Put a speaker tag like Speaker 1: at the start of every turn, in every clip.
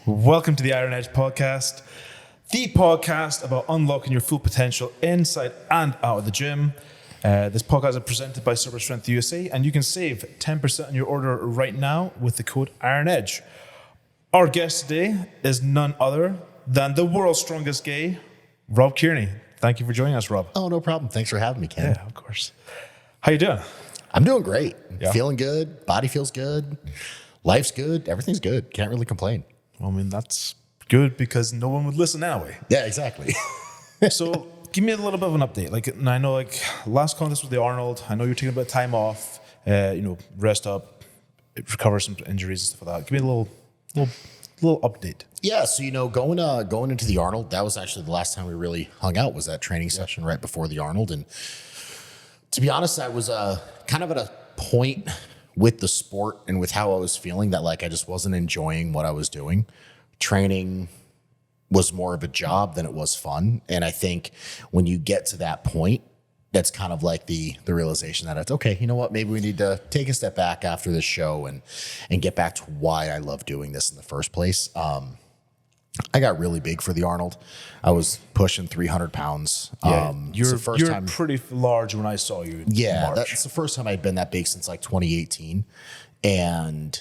Speaker 1: Welcome to the IRONEDGE podcast, the podcast about unlocking your full potential inside and out of the gym. This podcast is presented by Cerberus Strength USA, and you can save 10% on your order right now with the code IRONEDGE. Our guest today is none other than the world's strongest gay, Rob Kearney. Thank you for joining us, Rob.
Speaker 2: Oh, no problem. Thanks for having me, Ken.
Speaker 1: Yeah, of course. How you doing?
Speaker 2: I'm doing great.
Speaker 1: Yeah.
Speaker 2: Feeling good. Body feels good. Life's good. Everything's good. Can't really complain.
Speaker 1: Well, I mean, that's good because no one would listen anyway.
Speaker 2: Yeah, exactly.
Speaker 1: So give me a little bit of an update. And I know last contest with the Arnold, I know you're taking a bit of time off, rest up, recover some injuries and stuff like that. Give me a little update.
Speaker 2: Yeah, so going into the Arnold, that was actually the last time we really hung out, was that training session right before the Arnold. And to be honest, I was kind of at a point with the sport and with how I was feeling that I just wasn't enjoying what I was doing. Training was more of a job than it was fun. And I think when you get to that point, that's kind of like the realization that it's okay, you know what, maybe we need to take a step back after this show and get back to why I love doing this in the first place. I got really big for the Arnold. I was pushing 300 pounds.
Speaker 1: Yeah,
Speaker 2: you're
Speaker 1: pretty large when I saw you.
Speaker 2: Yeah, that's the first time I'd been that big since 2018. And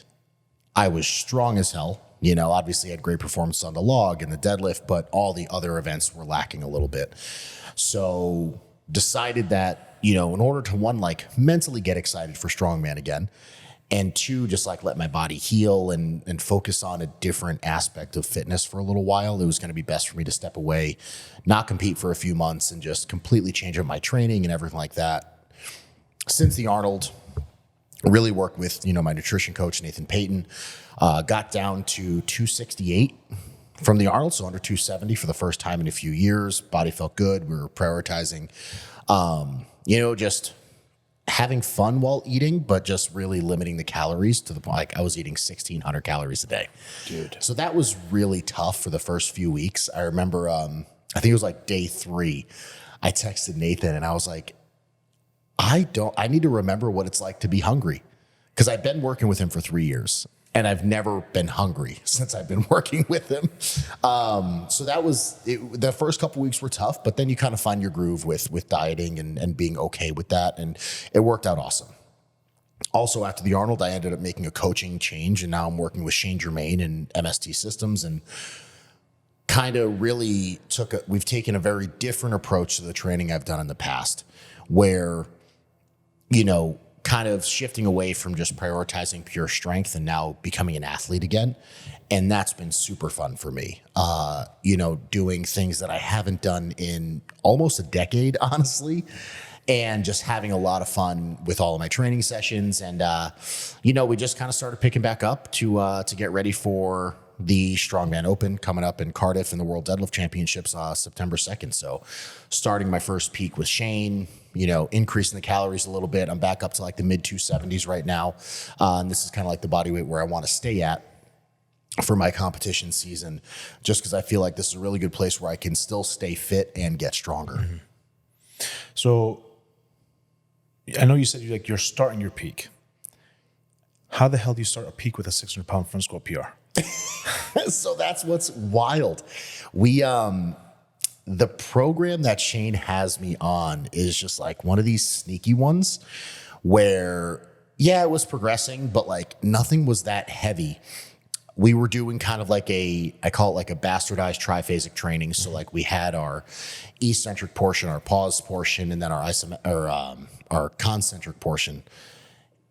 Speaker 2: I was strong as hell. Obviously had great performance on the log and the deadlift, but all the other events were lacking a little bit. So decided that, in order to one, mentally get excited for strongman again, and two, just let my body heal and focus on a different aspect of fitness for a little while, it was going to be best for me to step away, not compete for a few months, and just completely change up my training and everything like that. Since the Arnold, really worked with, my nutrition coach, Nathan Payton, got down to 268 from the Arnold, so under 270 for the first time in a few years. Body felt good. We were prioritizing, just having fun while eating, but just really limiting the calories to the point I was eating 1,600 calories a day.
Speaker 1: Dude.
Speaker 2: So that was really tough for the first few weeks. I remember, I think it was day 3, I texted Nathan and I was like, I need to remember what it's like to be hungry, because I've been working with him for 3 years and I've never been hungry since I've been working with him. So that was it. The first couple weeks were tough, but then you kind of find your groove with dieting and being okay with that. And it worked out awesome. Also, after the Arnold, I ended up making a coaching change, and now I'm working with Shane Germain and MST Systems, and kind of really we've taken a very different approach to the training I've done in the past, where, kind of shifting away from just prioritizing pure strength and now becoming an athlete again. And that's been super fun for me. Doing things that I haven't done in almost a decade, honestly, and just having a lot of fun with all of my training sessions. And, we just kind of started picking back up to get ready for the Strongman Open coming up in Cardiff in the World Deadlift Championships, September 2nd. So starting my first peak with Shane, increasing the calories a little bit. I'm back up to the mid 270s right now. And this is kind of the body weight where I want to stay at for my competition season, just because I feel like this is a really good place where I can still stay fit and get stronger.
Speaker 1: Mm-hmm. So I know you said you're starting your peak. How the hell do you start a peak with a 600-pound front squat PR?
Speaker 2: So that's what's wild. The program that Shane has me on is just one of these sneaky ones where, it was progressing, but nothing was that heavy. We were doing kind of I call it a bastardized triphasic training. So we had our eccentric portion, our pause portion, and then our concentric portion.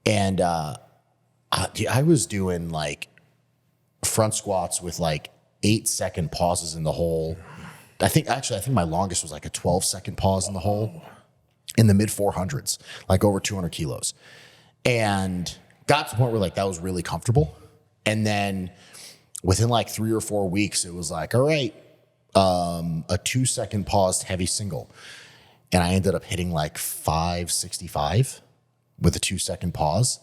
Speaker 2: And I was doing front squats with 8-second pauses in the hole. I think my longest was a 12-second pause in the hole in the mid 400s, over 200 kilos, and got to the point where that was really comfortable. And then within 3 or 4 weeks, it was all right, a 2-second paused heavy single. And I ended up hitting 565 with a 2-second pause.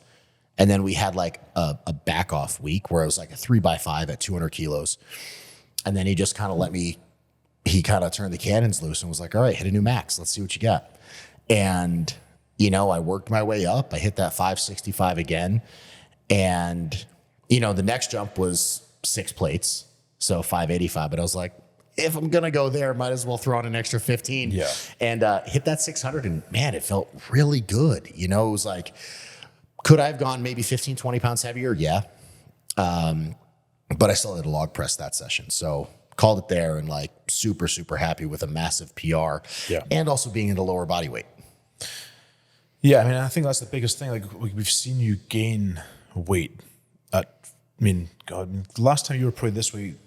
Speaker 2: And then we had a back off week where it was a 3x5 at 200 kilos. And then he just kind of he kind of turned the cannons loose and was all right, hit a new max. Let's see what you got. And, I worked my way up. I hit that 565 again. And, the next jump was 6 plates. So 585. But I was like, if I'm going to go there, might as well throw on an extra 15.
Speaker 1: Yeah.
Speaker 2: And hit that 600. And man, it felt really good. It was like, could I have gone maybe 15, 20 pounds heavier? Yeah. But I still had a log press that session. So called it there and like super, super happy with a massive PR.
Speaker 1: Yeah.
Speaker 2: And also being in the lower body weight.
Speaker 1: Yeah, I mean, I think that's the biggest thing. Like, we've seen you gain weight. God, the last time you were probably this weight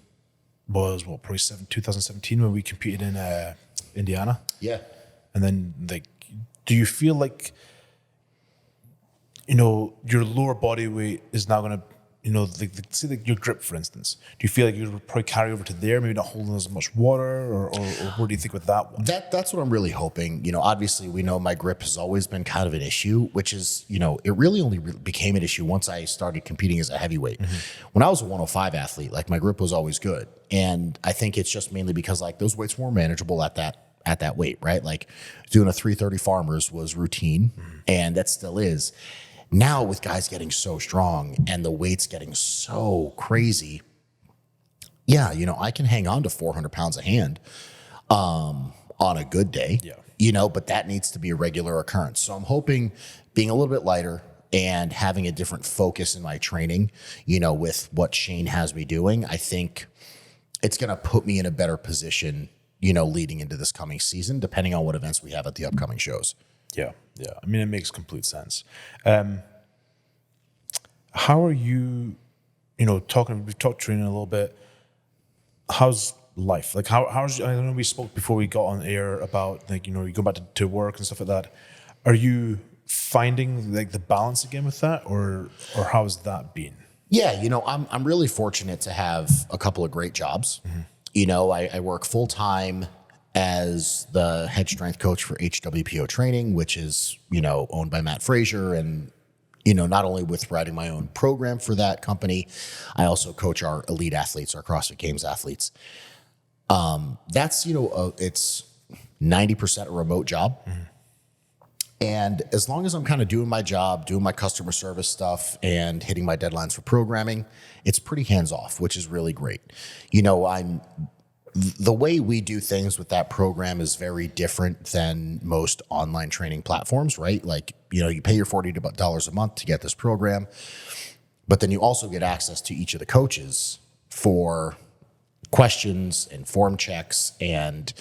Speaker 1: was probably 2017 when we competed in Indiana.
Speaker 2: Yeah.
Speaker 1: And then, like, do you feel like, your lower body weight is now going to, say like your grip, for instance, do you feel like you'll probably carry over to there, maybe not holding as much water, or what do you think with that one?
Speaker 2: That's what I'm really hoping. Obviously we know my grip has always been kind of an issue, which is, it really only became an issue once I started competing as a heavyweight. Mm-hmm. When I was a 105 athlete, like my grip was always good. And I think it's just mainly because like those weights were manageable at that weight, right? Like doing a 330 farmers was routine, and that still is. Now with guys getting so strong and the weights getting so crazy, yeah, I can hang on to 400 pounds a hand on a good day, but that needs to be a regular occurrence. So I'm hoping being a little bit lighter and having a different focus in my training, with what Shane has me doing, I think it's going to put me in a better position, leading into this coming season, depending on what events we have at the upcoming shows.
Speaker 1: Yeah. I mean, it makes complete sense. How are you, we've talked training a little bit. How's life? Like, how's, I know we spoke before we got on air about, like, you go back to work and stuff like that. Are you finding like the balance again with that, or how's that been?
Speaker 2: Yeah, I'm really fortunate to have a couple of great jobs. Mm-hmm. I work full time as the head strength coach for HWPO Training, which is, owned by Matt Frazier. And, not only with writing my own program for that company, I also coach our elite athletes, our CrossFit Games athletes. That's, it's 90% a remote job. Mm-hmm. And as long as I'm kind of doing my job, doing my customer service stuff and hitting my deadlines for programming, it's pretty hands off, which is really great. The way we do things with that program is very different than most online training platforms, right? Like, you pay your $40 a month to get this program, but then you also get access to each of the coaches for questions and form checks. And,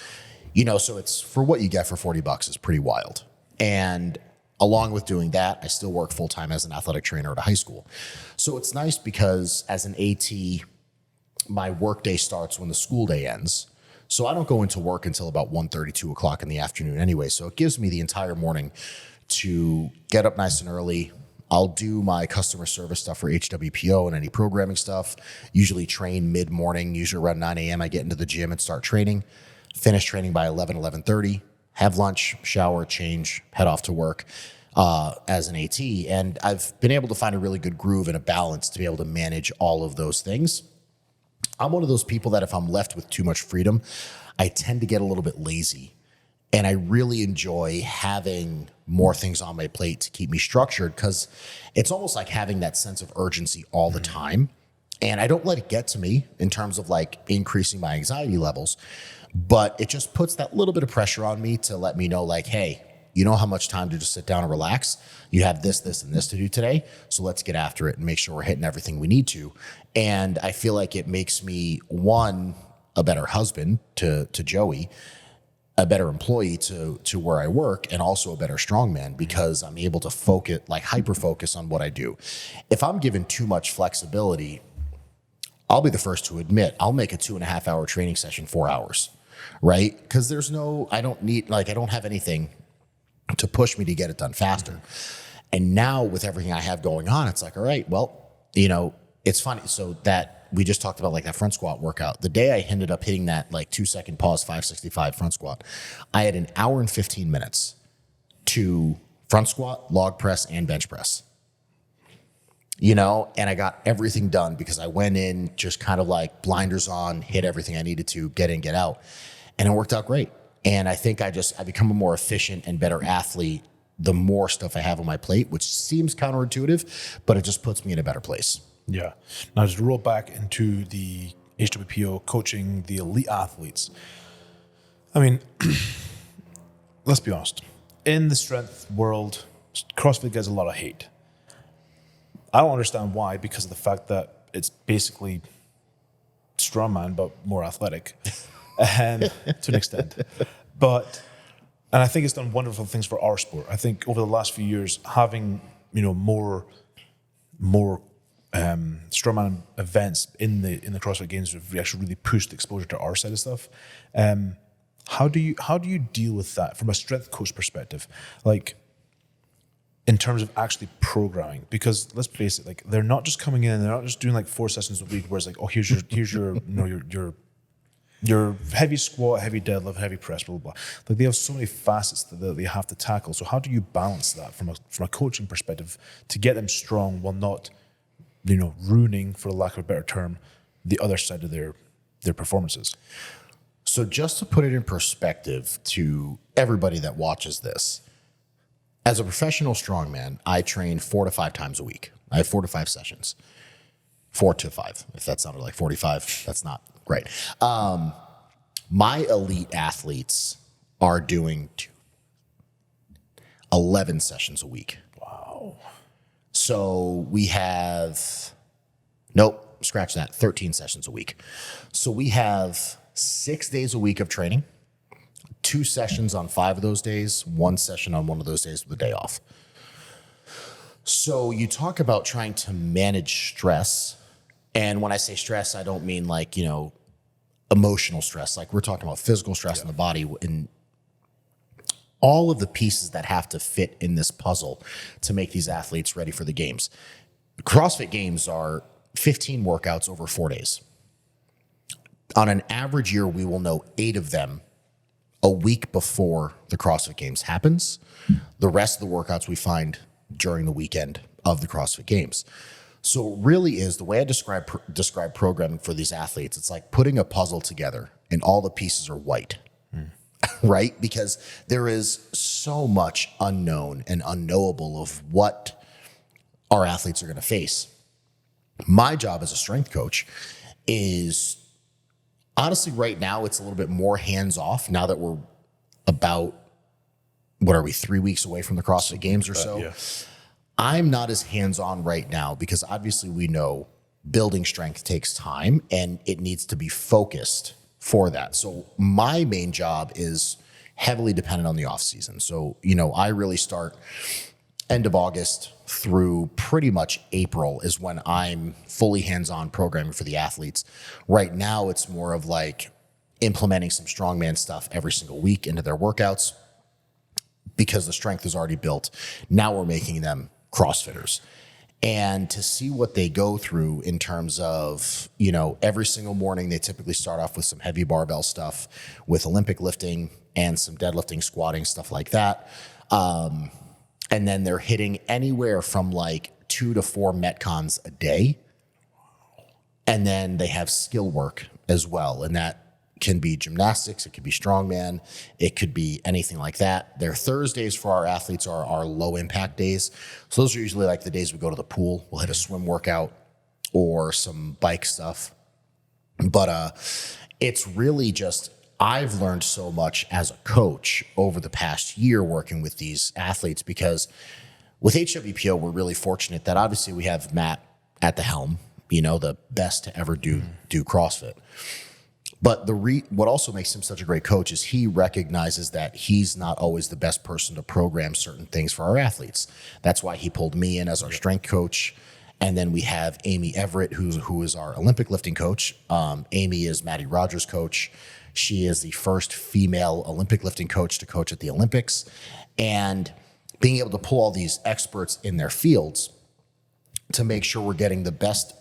Speaker 2: so it's for what you get for $40 is pretty wild. And along with doing that, I still work full time as an athletic trainer at a high school. So it's nice because as an AT, my work day starts when the school day ends. So I don't go into work until about 1:30, 2 o'clock in the afternoon anyway. So it gives me the entire morning to get up nice and early. I'll do my customer service stuff for HWPO and any programming stuff. Usually train mid-morning, usually around 9 a.m. I get into the gym and start training. Finish training by 11:30. Have lunch, shower, change, head off to work as an AT. And I've been able to find a really good groove and a balance to be able to manage all of those things. I'm one of those people that if I'm left with too much freedom, I tend to get a little bit lazy. And I really enjoy having more things on my plate to keep me structured, because it's almost like having that sense of urgency all the time. And I don't let it get to me in terms of like increasing my anxiety levels, but it just puts that little bit of pressure on me to let me know like, hey, you know how much time to just sit down and relax? You have this, this, and this to do today. So let's get after it and make sure we're hitting everything we need to. And I feel like it makes me, one, a better husband to Joey, a better employee to where I work, and also a better strongman, because I'm able to focus, like hyper focus on what I do. If I'm given too much flexibility, I'll be the first to admit I'll make a 2.5 hour training session 4 hours, right? Because I don't have anything to push me to get it done faster. And now with everything I have going on, it's like, all right, well, it's funny. So that we just talked about like that front squat workout. The day I ended up hitting that like 2-second pause 565 front squat, I had 1 hour and 15 minutes to front squat, log press, and bench press. And I got everything done because I went in just kind of like blinders on, hit everything I needed to, get in, get out. And it worked out great. And I think I become a more efficient and better athlete the more stuff I have on my plate, which seems counterintuitive, but it just puts me in a better place.
Speaker 1: Yeah. Now, to roll back into the HWPO coaching the elite athletes. I mean, let's be honest. In the strength world, CrossFit gets a lot of hate. I don't understand why, because of the fact that it's basically strongman, but more athletic, to an extent. And I think it's done wonderful things for our sport. I think over the last few years, having more strongman events in the CrossFit Games have actually really pushed exposure to our side of stuff. How do you deal with that from a strength coach perspective, like in terms of actually programming? Because let's face it, like they're not just coming in, they're not just doing like 4 sessions a week where it's like, oh, here's your your heavy squat, heavy deadlift, heavy press, blah, blah, blah. Like they have so many facets that they have to tackle. So how do you balance that from a coaching perspective to get them strong while not, ruining, for lack of a better term, the other side of their performances?
Speaker 2: So just to put it in perspective to everybody that watches this, as a professional strongman, I train 4 to 5 times a week. I have 4 to 5 sessions. 4 to 5. If that sounded like 45, that's not great. My elite athletes are doing 11 sessions a week.
Speaker 1: Wow.
Speaker 2: So we have, scratch that, 13 sessions a week. So we have 6 days a week of training, 2 sessions on 5 of those days, 1 session on 1 of those days with a day off. So you talk about trying to manage stress. And when I say stress, I don't mean like, emotional stress. Like we're talking about physical stress in the body and all of the pieces that have to fit in this puzzle to make these athletes ready for the games. CrossFit Games are 15 workouts over 4 days. On an average year, we will know 8 of them a week before the CrossFit Games happens. The rest of the workouts we find during the weekend of the CrossFit Games. So it really is the way I describe programming for these athletes. It's like putting a puzzle together and all the pieces are white, right? Because there is so much unknown and unknowable of what our athletes are going to face. My job as a strength coach is honestly right now it's a little bit more hands off now that we're about, 3 weeks away from the CrossFit Games or so.
Speaker 1: Yeah.
Speaker 2: I'm not as hands-on right now because obviously we know building strength takes time and it needs to be focused for that. So my main job is heavily dependent on the off season. So, I really start end of August through pretty much April is when I'm fully hands-on programming for the athletes. Right now, it's more of like implementing some strongman stuff every single week into their workouts because the strength is already built. Now we're making them CrossFitters. And to see what they go through in terms of, every single morning, they typically start off with some heavy barbell stuff with Olympic lifting and some deadlifting, squatting, stuff like that. And then they're hitting anywhere from like 2 to 4 Metcons a day. And then they have skill work as well. And that can be gymnastics, it could be strongman, it could be anything like that. Their Thursdays for our athletes are our low impact days. So those are usually like the days we go to the pool, we'll hit a swim workout or some bike stuff. But it's really just, I've learned so much as a coach over the past year working with these athletes because with HWPO, we're really fortunate that obviously we have Matt at the helm, the best to ever do CrossFit. But what also makes him such a great coach is he recognizes that he's not always the best person to program certain things for our athletes. That's why he pulled me in as our strength coach. And then we have Amy Everett, who is our Olympic lifting coach. Amy is Maddie Rogers' coach. She is the first female Olympic lifting coach to coach at the Olympics. And being able to pull all these experts in their fields to make sure we're getting the best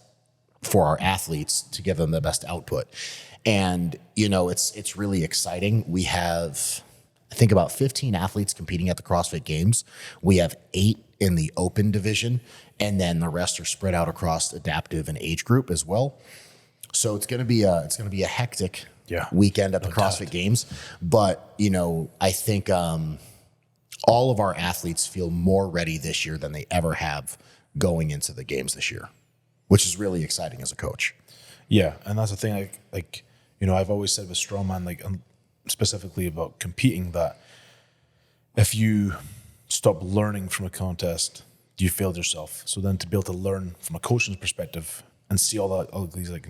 Speaker 2: for our athletes to give them the best output. And, it's really exciting. We have, I think, about 15 athletes competing at the CrossFit Games. We have 8 in the open division, and then the rest are spread out across adaptive and age group as well. So it's going to be a hectic weekend at the CrossFit Games. But, I think all of our athletes feel more ready this year than they ever have going into the games this year, which is really exciting as a coach.
Speaker 1: Yeah, and that's the thing. Like I've always said with strongman, like specifically about competing, that if you stop learning from a contest, you failed yourself. So then to be able to learn from a coaching's perspective and see all these like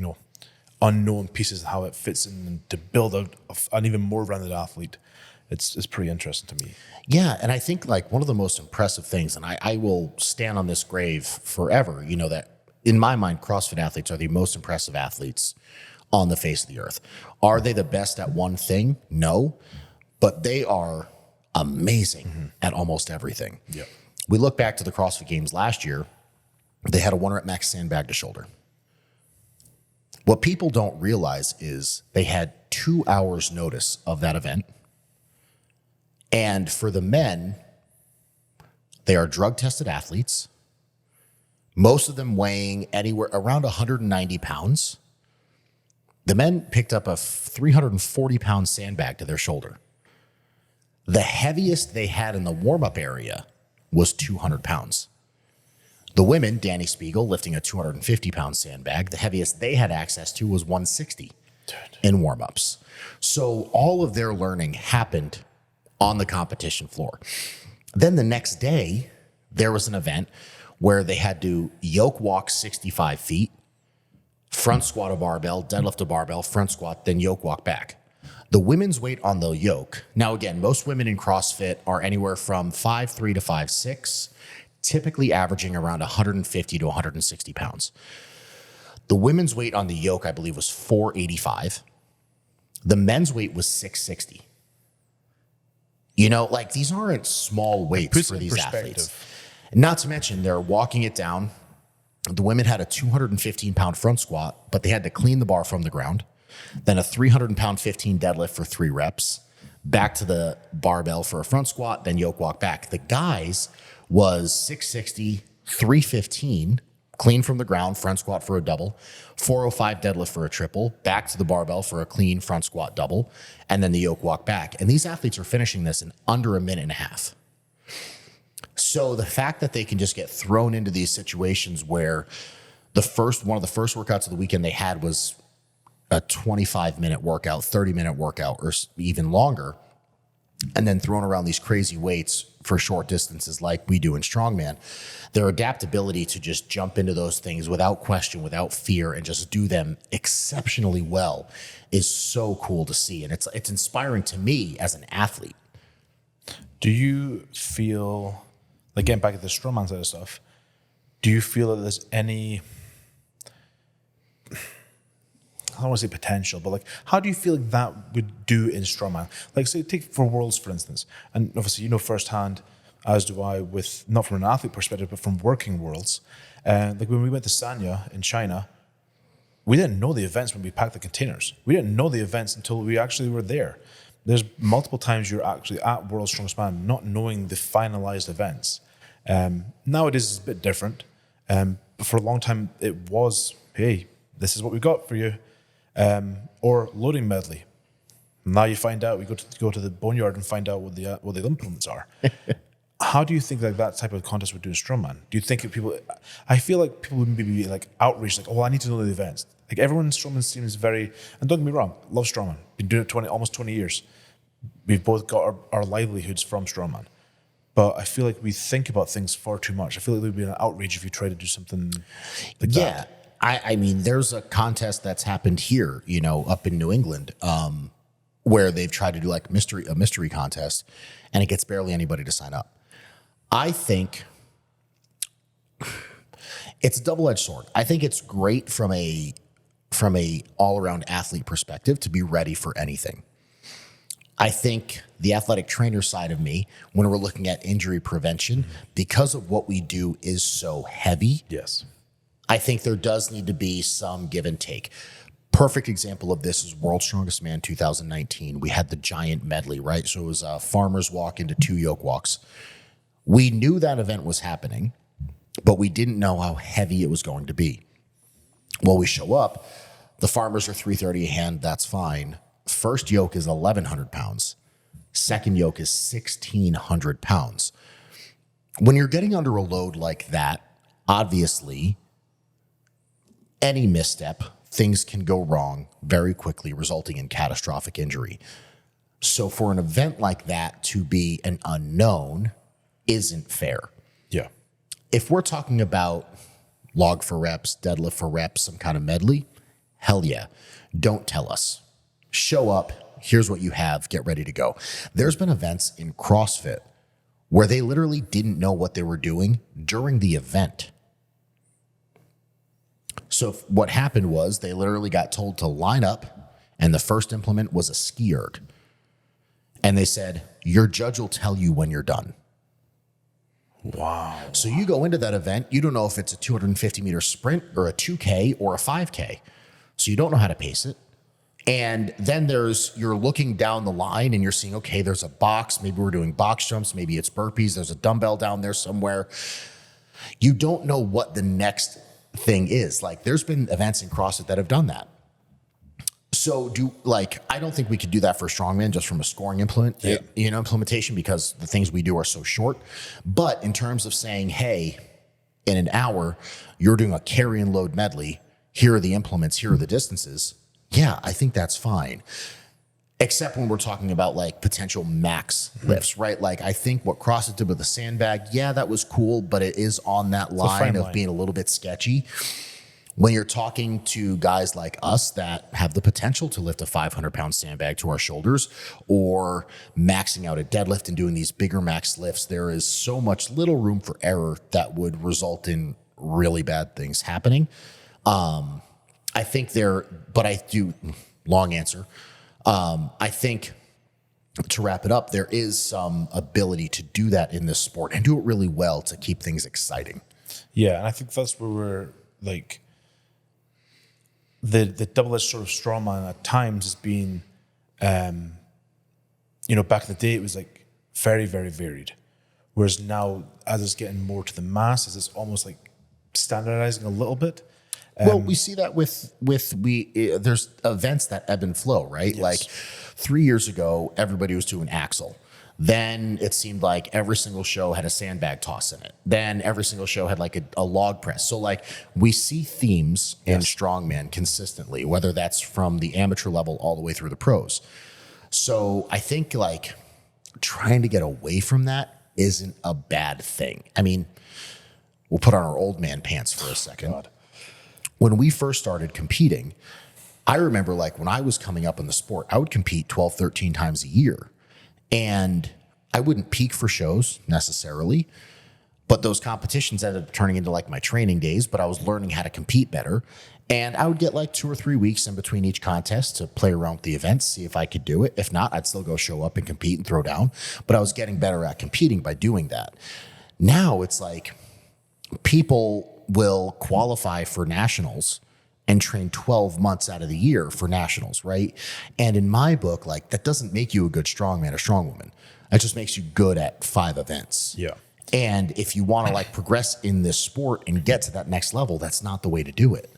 Speaker 1: unknown pieces and how it fits in, and to build out an even more rounded athlete, it's pretty interesting to me.
Speaker 2: Yeah, and I think like one of the most impressive things, and I will stand on this grave forever, that in my mind, CrossFit athletes are the most impressive athletes on the face of the earth. Are they the best at one thing? No, but they are amazing at almost everything.
Speaker 1: Yeah.
Speaker 2: We look back to the CrossFit Games last year, they had a 1 rep max sandbag to shoulder. What people don't realize is they had 2 hours notice of that event. And for the men, they are drug tested athletes, most of them weighing anywhere around 190 pounds. The men picked up a 340 pound sandbag to their shoulder. The heaviest they had in the warm-up area was 200 pounds. The women, Danny Spiegel, lifting a 250 pound sandbag, the heaviest they had access to was 160 in warm-ups. So all of their learning happened on the competition floor. Then the next day, there was an event where they had to yoke walk 65 feet, front squat a barbell, deadlift a barbell, front squat, then yoke walk back. The women's weight on the yoke, now again, most women in CrossFit are anywhere from 5'3" to 5'6", typically averaging around 150 to 160 pounds. The women's weight on the yoke, I believe, was 485. The men's weight was 660. Like these aren't small weights for these athletes. Not to mention they're walking it down. The women had a 215 pound front squat, but they had to clean the bar from the ground. Then a 300 pound 15 deadlift for 3 reps, back to the barbell for a front squat, then yoke walk back. The guys was 660, 315, clean from the ground, front squat for a double, 405 deadlift for a triple, back to the barbell for a clean front squat double, and then the yoke walk back. And these athletes are finishing this in under a minute and a half. So the fact that they can just get thrown into these situations where one of the first workouts of the weekend they had was a 25-minute workout, 30-minute workout, or even longer, and then thrown around these crazy weights for short distances like we do in Strongman, their adaptability to just jump into those things without question, without fear, and just do them exceptionally well is so cool to see. And it's inspiring to me as an athlete.
Speaker 1: Do you feel, like getting back at the strongman side of stuff, do you feel that there's any, I don't want to say potential, but like, how do you feel like that would do in strongman? Like, say, take for Worlds, for instance, and obviously you know firsthand, as do I, with not from an athlete perspective, but from working Worlds. Like when we went to Sanya in China, we didn't know the events when we packed the containers. We didn't know the events until we actually were there. There's multiple times you're actually at World's Strongest Man not knowing the finalized events. Nowadays it's a bit different, but for a long time it was, hey, this is what we got for you. Or loading medley. Now you find out, we go to the boneyard and find out what the implements are. How do you think like that type of contest would do in strongman? Do you think I feel like people would be like outraged, like, oh, I need to know the events. Like everyone in strongman seems very, and don't get me wrong, love strongman. Been doing it almost 20 years. We've both got our livelihoods from strongman. But I feel like we think about things far too much. I feel like there would be an outrage if you try to do something like that.
Speaker 2: Yeah. I mean, there's a contest that's happened here, up in New England, where they've tried to do like a mystery contest, and it gets barely anybody to sign up. I think it's a double-edged sword. I think it's great from a all-around athlete perspective to be ready for anything. I think the athletic trainer side of me, when we're looking at injury prevention, because of what we do is so heavy.
Speaker 1: Yes.
Speaker 2: I think there does need to be some give and take. Perfect example of this is World's Strongest Man 2019. We had the giant medley, right? So it was a farmer's walk into 2 yoke walks. We knew that event was happening, but we didn't know how heavy it was going to be. Well, we show up, the farmers are 330 a hand, that's fine. First yoke is 1,100 pounds. Second yoke is 1,600 pounds. When you're getting under a load like that, obviously, any misstep, things can go wrong very quickly, resulting in catastrophic injury. So for an event like that to be an unknown isn't fair.
Speaker 1: Yeah.
Speaker 2: If we're talking about log for reps, deadlift for reps, some kind of medley, hell yeah. Don't tell us. Show up. Here's what you have. Get ready to go. There's been events in CrossFit where they literally didn't know what they were doing during the event. So what happened was they literally got told to line up, and the first implement was a ski erg. And they said, your judge will tell you when you're done.
Speaker 1: Wow.
Speaker 2: So you go into that event, you don't know if it's a 250 meter sprint or a 2K or a 5K. So you don't know how to pace it. And then you're looking down the line and you're seeing, okay, there's a box. Maybe we're doing box jumps. Maybe it's burpees. There's a dumbbell down there somewhere. You don't know what the next thing is. Like there's been events in CrossFit that have done that. So I don't think we could do that for strongman just from a scoring implementation, because the things we do are so short. But in terms of saying, hey, in an hour, you're doing a carry and load medley. Here are the implements. Here are the distances. Yeah, I think that's fine. Except when we're talking about like potential max lifts, right? Like I think what CrossFit did with the sandbag, yeah, that was cool, but it is on that line of being a little bit sketchy. When you're talking to guys like us that have the potential to lift a 500-pound sandbag to our shoulders, or maxing out a deadlift and doing these bigger max lifts, there is so much little room for error that would result in really bad things happening. I think long answer. I think to wrap it up, there is some ability to do that in this sport and do it really well to keep things exciting.
Speaker 1: Yeah, and I think that's where we're like, the double-edged sort of strongman at times has been, back in the day, it was like very, very varied. Whereas now, as it's getting more to the masses, it's almost like standardizing a little bit.
Speaker 2: Well, we see that there's events that ebb and flow, right? Yes. Like 3 years ago, everybody was doing axle. Then it seemed like every single show had a sandbag toss in it. Then every single show had like a log press. So like we see themes in strongman consistently, whether that's from the amateur level all the way through the pros. So I think like trying to get away from that isn't a bad thing. I mean, we'll put on our old man pants for a second. God. When we first started competing, I remember like when I was coming up in the sport, I would compete 12, 13 times a year. And I wouldn't peak for shows necessarily, but those competitions ended up turning into like my training days, but I was learning how to compete better. And I would get like 2 or 3 weeks in between each contest to play around with the events, see if I could do it. If not, I'd still go show up and compete and throw down. But I was getting better at competing by doing that. Now it's like people will qualify for nationals and train 12 months out of the year for nationals, right? And in my book, like that doesn't make you a good strongman or strongwoman. That just makes you good at 5 events.
Speaker 1: Yeah.
Speaker 2: And if you want to like progress in this sport and get to that next level, that's not the way to do it.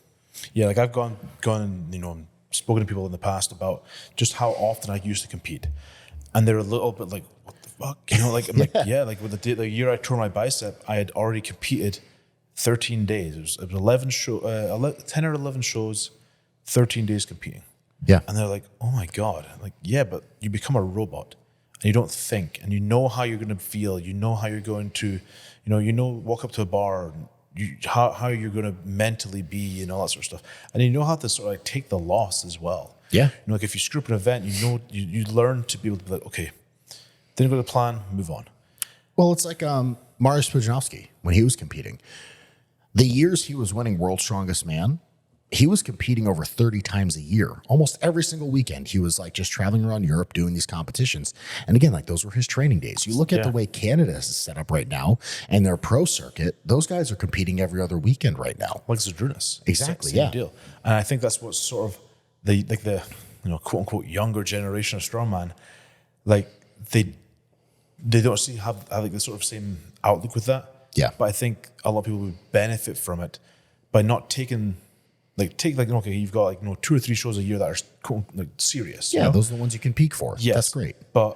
Speaker 1: Yeah, like I've gone and spoken to people in the past about just how often I used to compete, and they're a little bit like, "What the fuck?" Like with the year I tore my bicep, I had already competed 13 days. It was 10 or 11 shows, 13 days competing.
Speaker 2: Yeah.
Speaker 1: And they're like, oh my God. I'm like, yeah, but you become a robot and you don't think, and you know how you're going to feel. You know how you're going to, walk up to a bar, how you're going to mentally be and all that sort of stuff. And you know how to sort of like take the loss as well.
Speaker 2: Yeah.
Speaker 1: Like if you screw up an event, you learn to be able to be like, okay, didn't go to plan, move on.
Speaker 2: Well, it's like Mariusz Pudzianowski when he was competing. The years he was winning World's Strongest Man, he was competing over 30 times a year. Almost every single weekend, he was like just traveling around Europe doing these competitions. And again, like those were his training days. You look at the way Canada is set up right now and their pro circuit, those guys are competing every other weekend right now.
Speaker 1: Like Zadrunas.
Speaker 2: Exactly,
Speaker 1: Same deal. And I think that's what's sort of the quote unquote younger generation of strongman, like they don't have like the sort of same outlook with that.
Speaker 2: Yeah.
Speaker 1: But I think a lot of people would benefit from it by not taking, okay, you've got 2 or 3 shows a year that are serious.
Speaker 2: Yeah, those are the ones you can peak for.
Speaker 1: Yes.
Speaker 2: That's great.
Speaker 1: But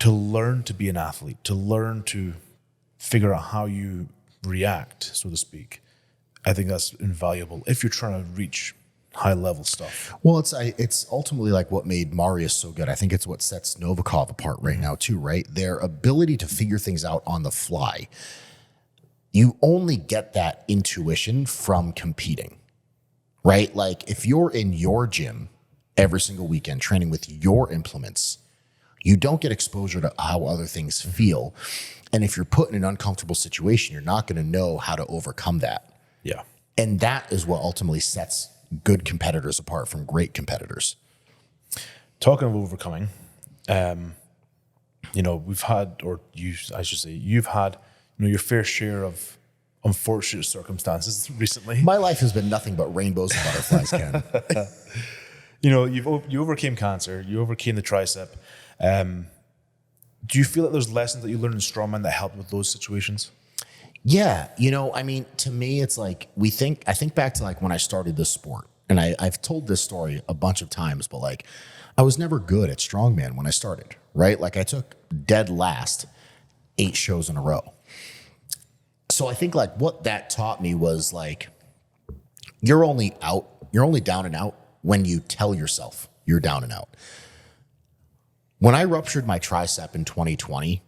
Speaker 1: to learn to be an athlete, to learn to figure out how you react, so to speak, I think that's invaluable if you're trying to reach high level stuff.
Speaker 2: Well, it's ultimately like what made Marius so good. I think it's what sets Novikov apart right now too, right? Their ability to figure things out on the fly. You only get that intuition from competing, right? Like if you're in your gym every single weekend training with your implements, you don't get exposure to how other things feel. And if you're put in an uncomfortable situation, you're not going to know how to overcome that.
Speaker 1: Yeah.
Speaker 2: And that is what ultimately sets good competitors apart from great competitors.
Speaker 1: Talking of overcoming, we've had, you've had, your fair share of unfortunate circumstances recently.
Speaker 2: My life has been nothing but rainbows and butterflies, Ken.
Speaker 1: You overcame cancer, you overcame the tricep. Do you feel that there's lessons that you learned in Strongman that helped with those situations?
Speaker 2: Yeah. To me, it's like I think back to like when I started this sport, and I've told this story a bunch of times, but like I was never good at Strongman when I started, right? Like I took dead last 8 shows in a row. So I think like what that taught me was like, you're only down and out when you tell yourself you're down and out. When I ruptured my tricep in 2020,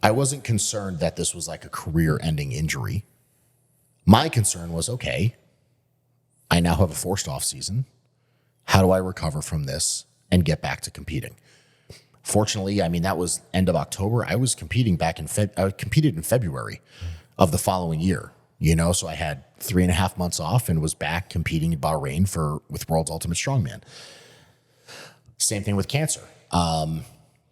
Speaker 2: I wasn't concerned that this was like a career-ending injury. My concern was, okay, I now have a forced off season. How do I recover from this and get back to competing? Fortunately, that was end of October. I was competing I competed in February of the following year, so I had 3.5 months off and was back competing in Bahrain with World's Ultimate Strongman. Same thing with cancer. Got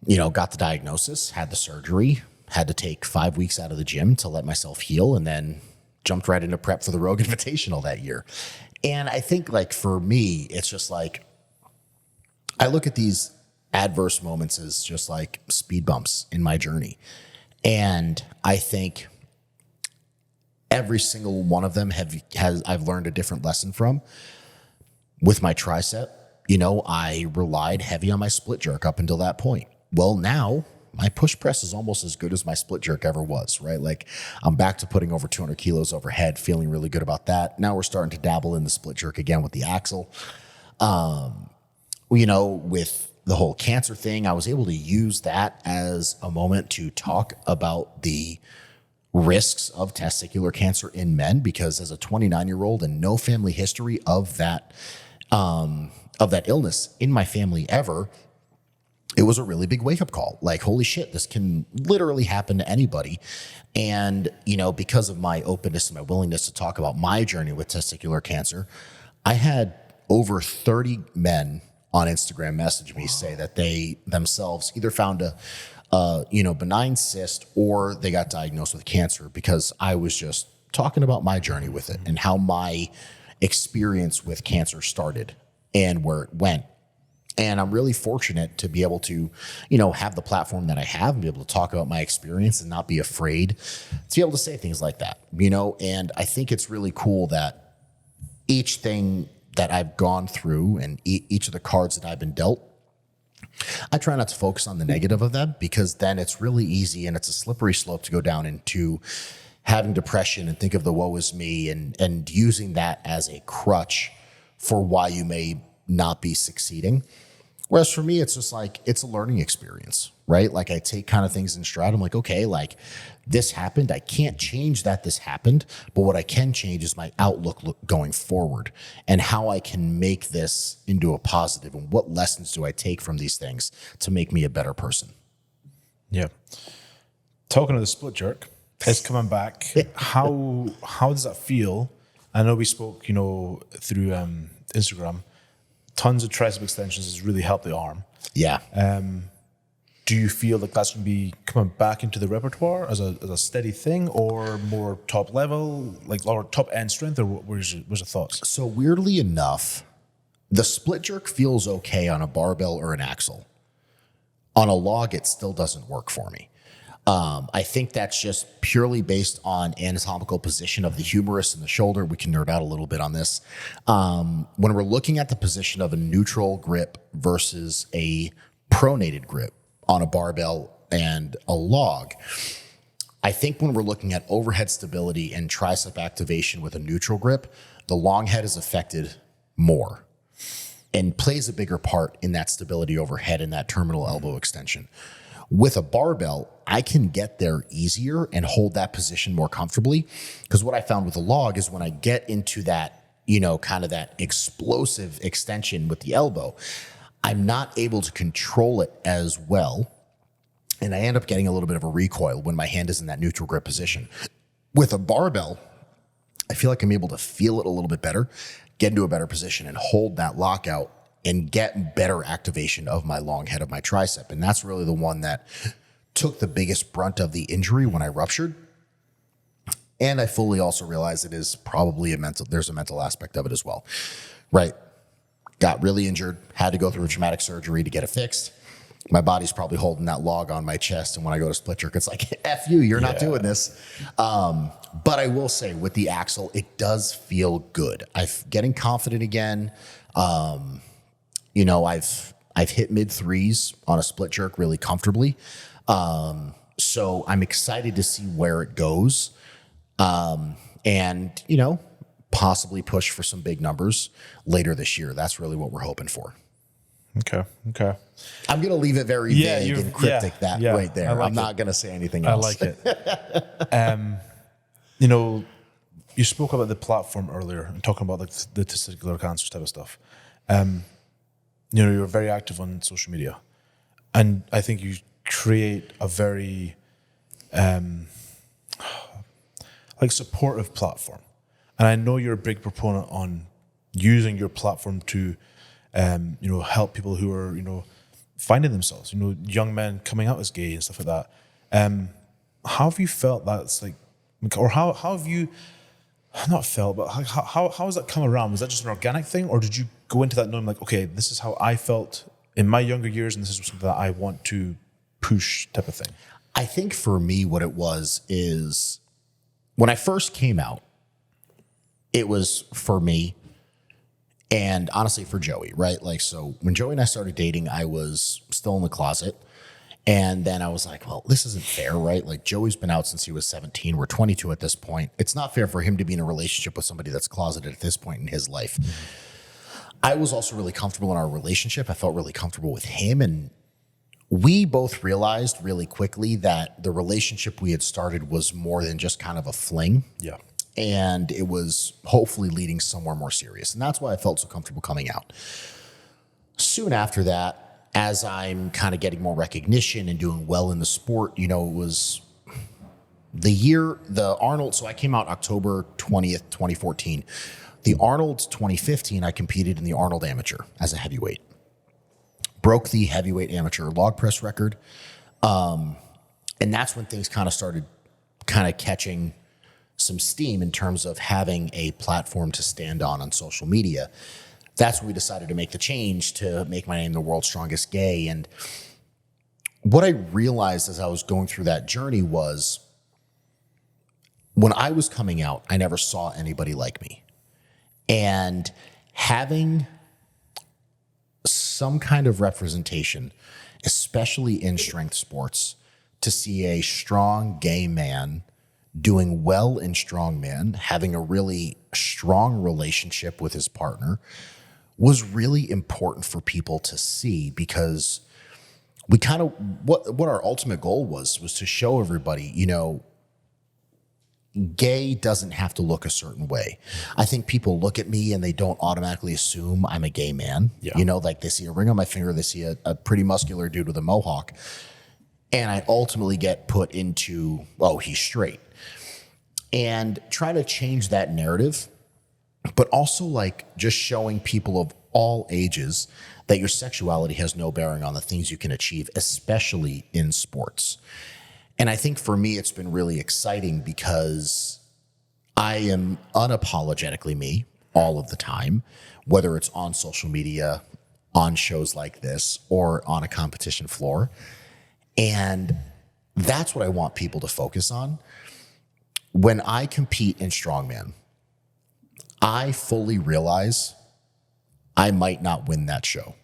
Speaker 2: the diagnosis, had the surgery, had to take 5 weeks out of the gym to let myself heal, and then jumped right into prep for the Rogue Invitational that year. And I think like for me, it's just like, I look at these adverse moments as just like speed bumps in my journey. And I think every single one of them I've learned a different lesson from. With my tricep, I relied heavy on my split jerk up until that point. Well, now my push press is almost as good as my split jerk ever was, right? Like I'm back to putting over 200 kilos overhead, feeling really good about that. Now we're starting to dabble in the split jerk again with the axle. With the whole cancer thing, I was able to use that as a moment to talk about the risks of testicular cancer in men, because as a 29-year-old and no family history of that illness in my family ever, it was a really big wake-up call. Like, holy shit, this can literally happen to anybody. And, because of my openness and my willingness to talk about my journey with testicular cancer, I had over 30 men on Instagram message me say that they themselves either found a benign cyst or they got diagnosed with cancer, because I was just talking about my journey with it and how my experience with cancer started and where it went. And I'm really fortunate to be able to, have the platform that I have and be able to talk about my experience and not be afraid to be able to say things like that, and I think it's really cool that each thing that I've gone through and each of the cards that I've been dealt, I try not to focus on the negative of them, because then it's really easy and it's a slippery slope to go down into having depression and think of the woe is me and using that as a crutch for why you may not be succeeding. Whereas for me, it's just like, it's a learning experience, right? Like I take kind of things in stride. I'm like, okay, like this happened. I can't change that this happened, but what I can change is my outlook going forward and how I can make this into a positive, and what lessons do I take from these things to make me a better person.
Speaker 1: Yeah. Talking of the split jerk, it's coming back. How does that feel? I know we spoke, through Instagram. Tons of tricep extensions has really helped the arm.
Speaker 2: Yeah.
Speaker 1: Do you feel like that's going to be coming back into the repertoire as a steady thing, or more top level, like or top end strength, or where's your thoughts?
Speaker 2: So weirdly enough, the split jerk feels okay on a barbell or an axle. On a log, it still doesn't work for me. I think that's just purely based on anatomical position of the humerus and the shoulder. We can nerd out a little bit on this. When we're looking at the position of a neutral grip versus a pronated grip on a barbell and a log, I think when we're looking at overhead stability and tricep activation with a neutral grip, the long head is affected more and plays a bigger part in that stability overhead and that terminal elbow extension. With a barbell, I can get there easier and hold that position more comfortably. Because what I found with the log is when I get into that, kind of that explosive extension with the elbow, I'm not able to control it as well. And I end up getting a little bit of a recoil when my hand is in that neutral grip position. With a barbell, I feel like I'm able to feel it a little bit better, get into a better position and hold that lockout and get better activation of my long head of my tricep. And that's really the one that took the biggest brunt of the injury when I ruptured. And I fully also realize it is probably there's a mental aspect of it as well, right? Got really injured, had to go through a traumatic surgery to get it fixed. My body's probably holding that log on my chest. And when I go to split jerk, it's like, F you, you're not doing this. But I will say with the axle, it does feel good. I'm getting confident again. I've hit mid threes on a split jerk really comfortably. So I'm excited to see where it goes. And possibly push for some big numbers later this year. That's really what we're hoping for.
Speaker 1: Okay.
Speaker 2: I'm going to leave it very vague and cryptic right there. I'm not going to say anything else.
Speaker 1: I like it. You spoke about the platform earlier and talking about like the testicular cancer type of stuff. You're very active on social media, and I think you create a very supportive platform. And I know you're a big proponent on using your platform to help people who are finding themselves, young men coming out as gay and stuff like that. How have you felt that's like, or how have you not felt, but how has that come around? Was that just an organic thing, or did you go into that knowing like, okay, this is how I felt in my younger years, and this is something that I want to push type of thing?
Speaker 2: I think for me, what it was is when I first came out, it was for me and honestly for Joey, right? Like, so when Joey and I started dating, I was still in the closet. And then I was like, well, this isn't fair, right? Like Joey's been out since he was 17. We're 22 at this point. It's not fair for him to be in a relationship with somebody that's closeted at this point in his life. Mm-hmm. I was also really comfortable in our relationship. I felt really comfortable with him. And we both realized really quickly that the relationship we had started was more than just kind of a fling.
Speaker 1: Yeah.
Speaker 2: And it was hopefully leading somewhere more serious. And that's why I felt so comfortable coming out. Soon after that, as I'm kind of getting more recognition and doing well in the sport, it was the Arnold. So I came out October 20th, 2014. The Arnold 2015, I competed in the Arnold Amateur as a heavyweight. Broke the heavyweight amateur log press record. And that's when things kind of started catching some steam in terms of having a platform to stand on social media. That's when we decided to make the change to make my name the world's strongest gay. And what I realized as I was going through that journey was when I was coming out, I never saw anybody like me. And having some kind of representation, especially in strength sports, to see a strong gay man doing well in strongman, having a really strong relationship with his partner, was really important for people to see, because we what our ultimate goal was to show everybody, gay doesn't have to look a certain way. I think people look at me and they don't automatically assume I'm a gay man. Yeah. Like they see a ring on my finger, they see a pretty muscular dude with a mohawk. And I ultimately get put into, oh, he's straight. And try to change that narrative, but also just showing people of all ages that your sexuality has no bearing on the things you can achieve, especially in sports. And I think for me, it's been really exciting because I am unapologetically me all of the time, whether it's on social media, on shows like this, or on a competition floor. And that's what I want people to focus on. When I compete in strongman, I fully realize I might not win that show.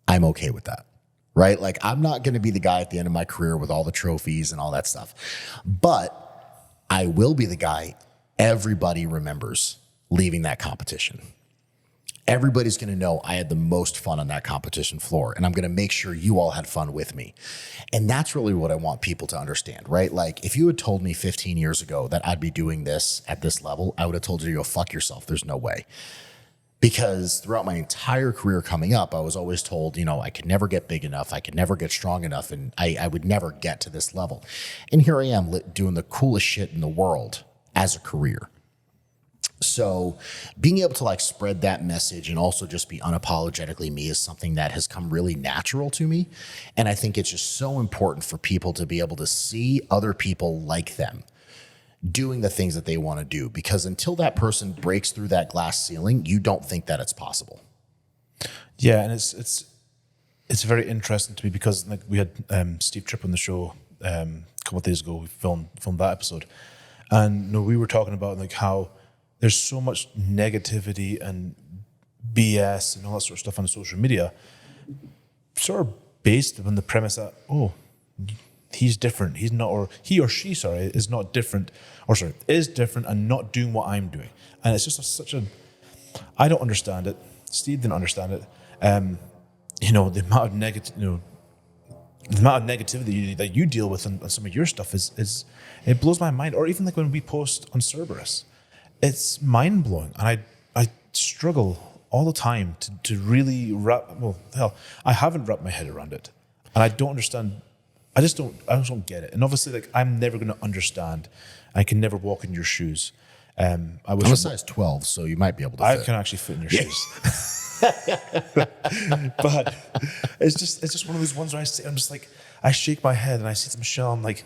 Speaker 2: I'm okay with that, right? I'm not going to be the guy at the end of my career with all the trophies and all that stuff, but I will be the guy everybody remembers leaving that competition. everybody's going to know I had the most fun on that competition floor, and I'm going to make sure you all had fun with me. And that's really what I want people to understand, right? Like if you had told me 15 years ago that I'd be doing this at this level, I would have told you to go fuck yourself. There's no way. Because throughout my entire career coming up, I was always told, I could never get big enough. I could never get strong enough. And I would never get to this level. And here I am doing the coolest shit in the world as a career. So being able to like spread that message and also just be unapologetically me is something that has come really natural to me. And I think it's just so important for people to be able to see other people like them doing the things that they want to do, because until that person breaks through that glass ceiling, you don't think that it's possible.
Speaker 1: Yeah, and it's very interesting to me because like we had Steve Tripp on the show a couple of days ago. We filmed that episode, and we were talking about like how there's so much negativity and BS and all that sort of stuff on social media, sort of based on the premise that he's different. He's not, or he or she, is not different, is different and not doing what I'm doing. And it's just I don't understand it. Steve didn't understand it. The amount of negativity that you deal with on some of your stuff is it blows my mind. Or even like when we post on Cerberus, it's mind blowing. And I struggle all the time to really I haven't wrapped my head around it. And I don't understand. I just don't get it. And obviously, like, I'm never going to understand. I can never walk in your shoes. I'm
Speaker 2: a size 12, so you might be able to fit.
Speaker 1: I can actually fit in your shoes. But it's just one of those ones where I'm just like, I shake my head and I see to Michelle, I'm like,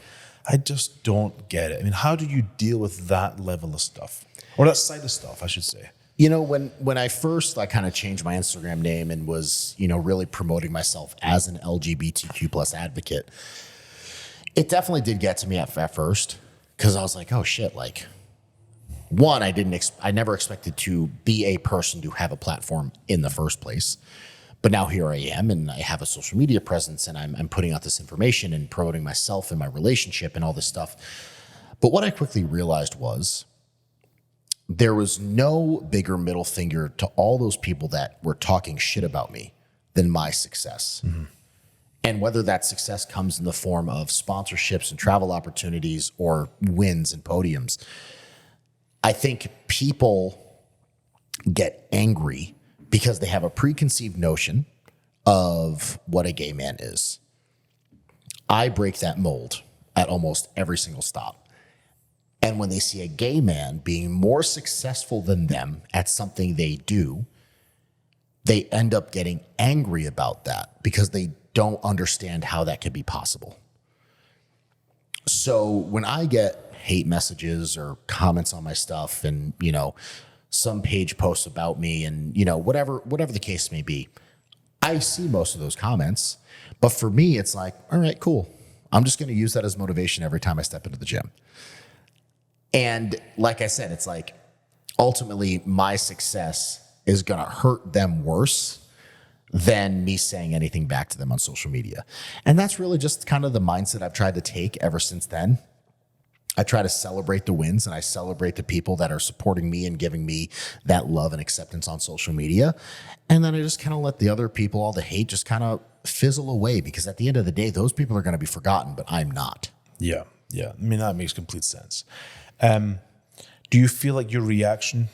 Speaker 1: I just don't get it. I mean, how do you deal with that level of stuff? Or that side of stuff, I should say.
Speaker 2: When I first kind of changed my Instagram name and was, really promoting myself as an LGBTQ plus advocate, it definitely did get to me at first, because I was like, oh shit, like, one, I never expected to be a person to have a platform in the first place. But now here I am, and I have a social media presence, and I'm putting out this information and promoting myself and my relationship and all this stuff. But what I quickly realized was there was no bigger middle finger to all those people that were talking shit about me than my success. Mm-hmm. And whether that success comes in the form of sponsorships and travel opportunities or wins and podiums, I think people get angry because they have a preconceived notion of what a gay man is. I break that mold at almost every single stop. And when they see a gay man being more successful than them at something they do, they end up getting angry about that because they don't understand how that could be possible. So when I get hate messages or comments on my stuff and, some page posts about me and, whatever the case may be, I see most of those comments. But for me, it's like, all right, cool. I'm just going to use that as motivation every time I step into the gym. And like I said, it's like ultimately my success is going to hurt them worse than me saying anything back to them on social media. And that's really just kind of the mindset I've tried to take ever since then. I try to celebrate the wins and I celebrate the people that are supporting me and giving me that love and acceptance on social media. And then I just kind of let the other people, all the hate, just kind of fizzle away, because at the end of the day, those people are going to be forgotten, but I'm not.
Speaker 1: Yeah. I mean, that makes complete sense. Do you feel like your reaction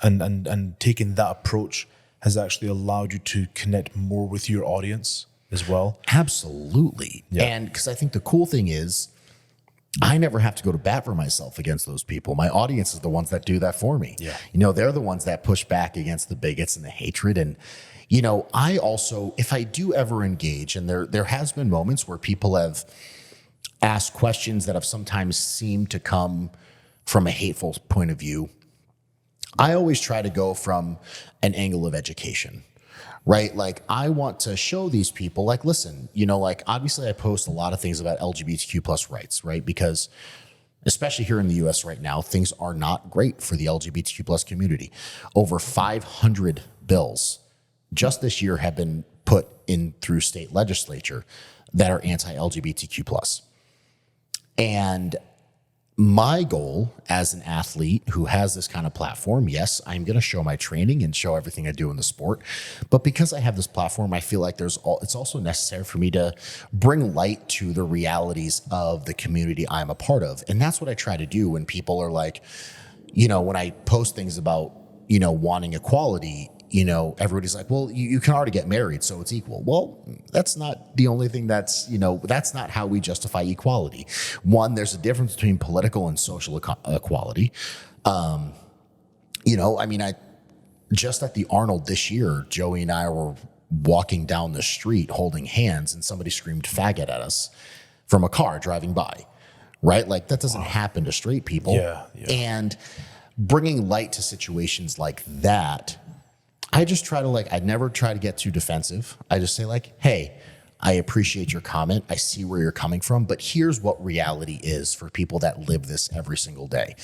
Speaker 1: and taking that approach has actually allowed you to connect more with your audience as well?
Speaker 2: Absolutely. Yeah. And because I think the cool thing is I never have to go to bat for myself against those people. My audience is the ones that do that for me.
Speaker 1: Yeah.
Speaker 2: They're the ones that push back against the bigots and the hatred. And, I also, if I do ever engage, and there has been moments where people have asked questions that have sometimes seemed to come from a hateful point of view, I always try to go from an angle of education, right? Like, I want to show these people, like, listen, obviously I post a lot of things about LGBTQ plus rights, right? Because especially here in the US right now, things are not great for the LGBTQ plus community. Over 500 bills just this year have been put in through state legislature that are anti-LGBTQ plus. And my goal as an athlete who has this kind of platform, yes, I'm going to show my training and show everything I do in the sport. But because I have this platform, I feel like it's also necessary for me to bring light to the realities of the community I'm a part of. And that's what I try to do when people are like, when I post things about, wanting equality, everybody's like, well, you can already get married, so it's equal. Well, that's not the only thing that's not how we justify equality. One, there's a difference between political and social equality. I just at the Arnold this year, Joey and I were walking down the street holding hands and somebody screamed faggot at us from a car driving by, right? Like that doesn't happen to straight people.
Speaker 1: Yeah.
Speaker 2: And bringing light to situations like that, I just try to I never try to get too defensive. I just say hey, I appreciate your comment. I see where you're coming from, but here's what reality is for people that live this every single day.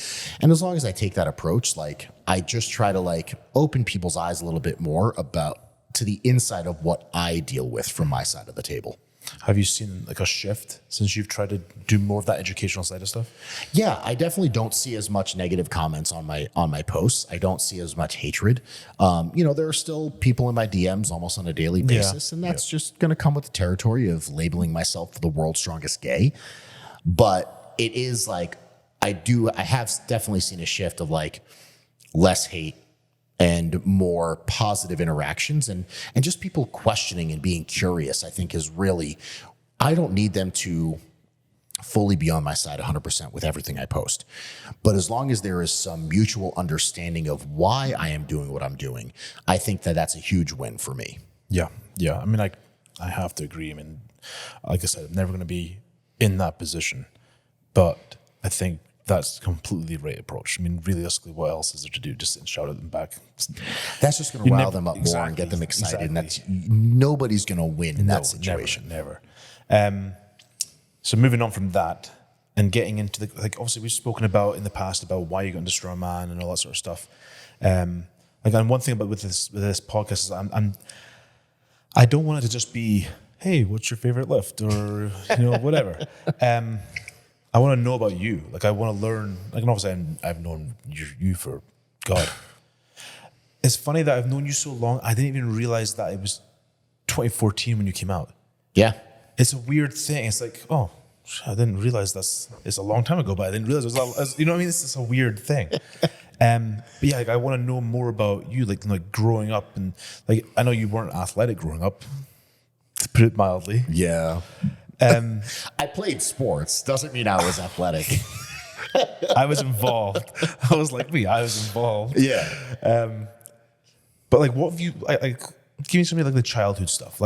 Speaker 2: And as long as I take that approach, I just try to open people's eyes a little bit more to the inside of what I deal with from my side of the table.
Speaker 1: Have you seen a shift since you've tried to do more of that educational side of stuff?
Speaker 2: Yeah, I definitely don't see as much negative comments on my posts. I don't see as much hatred. There are still people in my DMs almost on a daily basis, and that's just going to come with the territory of labeling myself the world's strongest gay. But it is I have definitely seen a shift of less hate and more positive interactions and just people questioning and being curious, I think is really, I don't need them to fully be on my side 100% with everything I post. But as long as there is some mutual understanding of why I am doing what I'm doing, I think that that's a huge win for me.
Speaker 1: Yeah. I mean, I have to agree. I mean, like I said, I'm never going to be in that position, but I think that's completely the right approach. I mean, realistically, what else is there to do? Just sit and shout at them back.
Speaker 2: That's just going to rile them up more and get them excited. And that's nobody's going to win in that situation.
Speaker 1: Never. So moving on from that and getting into obviously we've spoken about in the past about why you got into Strongman and all that sort of stuff. And one thing about with this podcast is I don't want it to just be, hey, what's your favorite lift or whatever. I want to know about you. I want to learn. And obviously, I've known you for God. It's funny that I've known you so long. I didn't even realize that it was 2014 when you came out.
Speaker 2: Yeah,
Speaker 1: it's a weird thing. It's oh, I didn't realize it's a long time ago, but I didn't realize it was. You know what I mean? It's just a weird thing. But yeah, I want to know more about you, growing up, and I know you weren't athletic growing up, to put it mildly.
Speaker 2: Yeah. I played sports. Doesn't mean I was athletic.
Speaker 1: I was involved. I was I was involved.
Speaker 2: Yeah.
Speaker 1: But what have you? Give me some of the childhood stuff,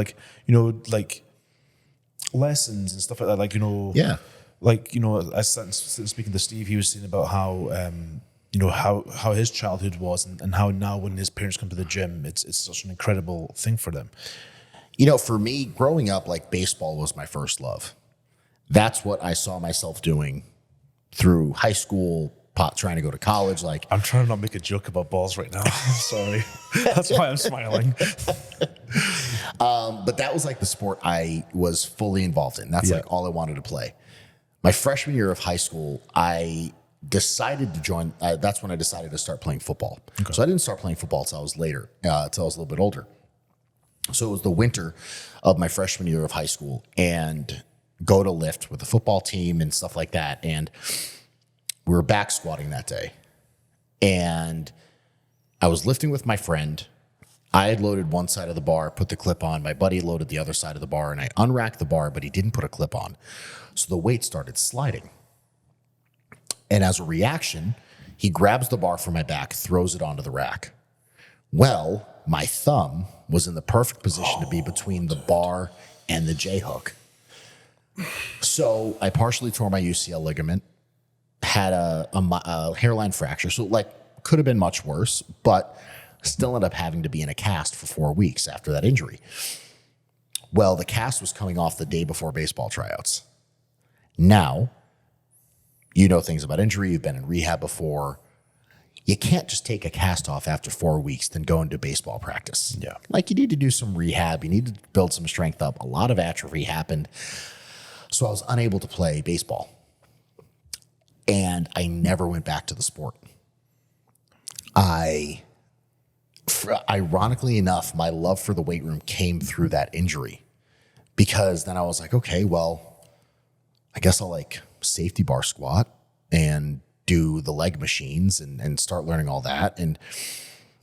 Speaker 1: lessons and stuff like that.
Speaker 2: Yeah.
Speaker 1: I sat speaking to Steve. He was saying about how his childhood was and how now when his parents come to the gym, it's such an incredible thing for them.
Speaker 2: For me, growing up, baseball was my first love. That's what I saw myself doing through high school, trying to go to college.
Speaker 1: I'm trying to not make a joke about balls right now. I'm sorry. That's why I'm smiling.
Speaker 2: But that was the sport I was fully involved in. That's all I wanted to play. My freshman year of high school, I decided to join. That's when I decided to start playing football. Okay. So I didn't start playing football till I was later, till I was a little bit older. So it was the winter of my freshman year of high school and go to lift with the football team and stuff like that. And we were back squatting that day. And I was lifting with my friend. I had loaded one side of the bar, put the clip on. My buddy loaded the other side of the bar, and I unracked the bar, but he didn't put a clip on. So the weight started sliding. And as a reaction, he grabs the bar from my back, throws it onto the rack. Well, my thumb was in the perfect position to be between the bar and the J-hook. So I partially tore my UCL ligament, had a hairline fracture. So could have been much worse, but still ended up having to be in a cast for 4 weeks after that injury. Well, the cast was coming off the day before baseball tryouts. Now, you know things about injury. You've been in rehab before. You can't just take a cast off after 4 weeks, then go into baseball practice.
Speaker 1: Yeah.
Speaker 2: You need to do some rehab. You need to build some strength up. A lot of atrophy happened. So I was unable to play baseball. and I never went back to the sport. Ironically enough, my love for the weight room came through that injury, because then I was like, okay, well, I guess I'll like safety bar squat and do the leg machines and start learning all that. And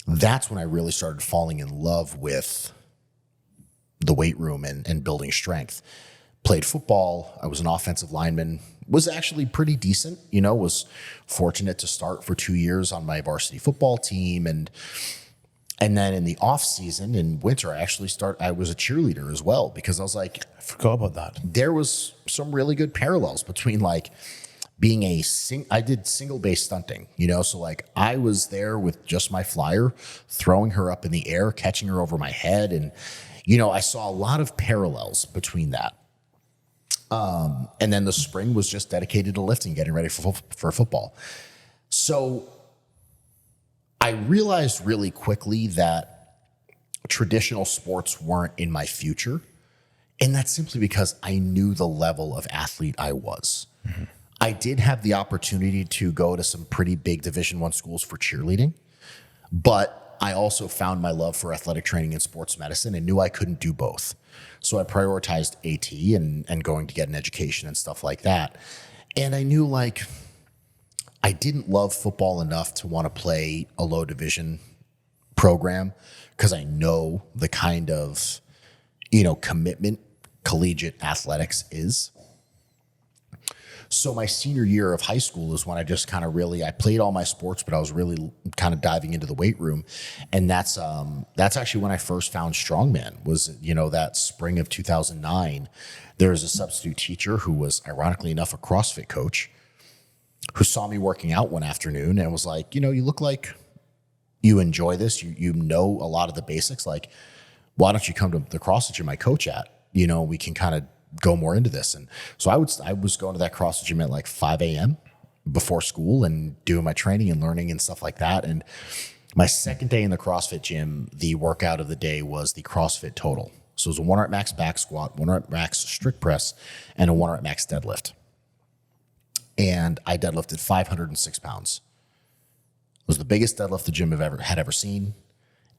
Speaker 2: that's when I really started falling in love with the weight room and building strength. Played football. I was an offensive lineman, was actually pretty decent, was fortunate to start for 2 years on my varsity football team. And then in the off season, in winter, I was a cheerleader as well, because I was like,
Speaker 1: I forgot about that.
Speaker 2: There was some really good parallels between like being I did single base stunting, so like I was there with just my flyer, throwing her up in the air, catching her over my head. And, I saw a lot of parallels between that. And then the spring was just dedicated to lifting, getting ready for football. So I realized really quickly that traditional sports weren't in my future. And that's simply because I knew the level of athlete I was. Mm-hmm. I did have the opportunity to go to some pretty big Division I schools for cheerleading, but I also found my love for athletic training and sports medicine and knew I couldn't do both. So I prioritized AT and going to get an education and stuff like that. And I knew like I didn't love football enough to want to play a low division program, because I know the kind of, commitment collegiate athletics is. So my senior year of high school is when I just kind of I played all my sports, but I was really kind of diving into the weight room. And that's actually when I first found Strongman, was, that spring of 2009. There was a substitute teacher who was, ironically enough, a CrossFit coach, who saw me working out one afternoon and was like, you look like you enjoy this. You know a lot of the basics. Like, why don't you come to the CrossFit gym I coach at? We can kind of go more into this. And so I was going to that CrossFit gym at like 5 a.m. before school and doing my training and learning and stuff like that. And my second day in the CrossFit gym, the workout of the day was the CrossFit total. So it was a 1 rep max back squat, 1 rep max strict press, and a 1 rep max deadlift. And I deadlifted 506 pounds. It was the biggest deadlift the gym had ever seen.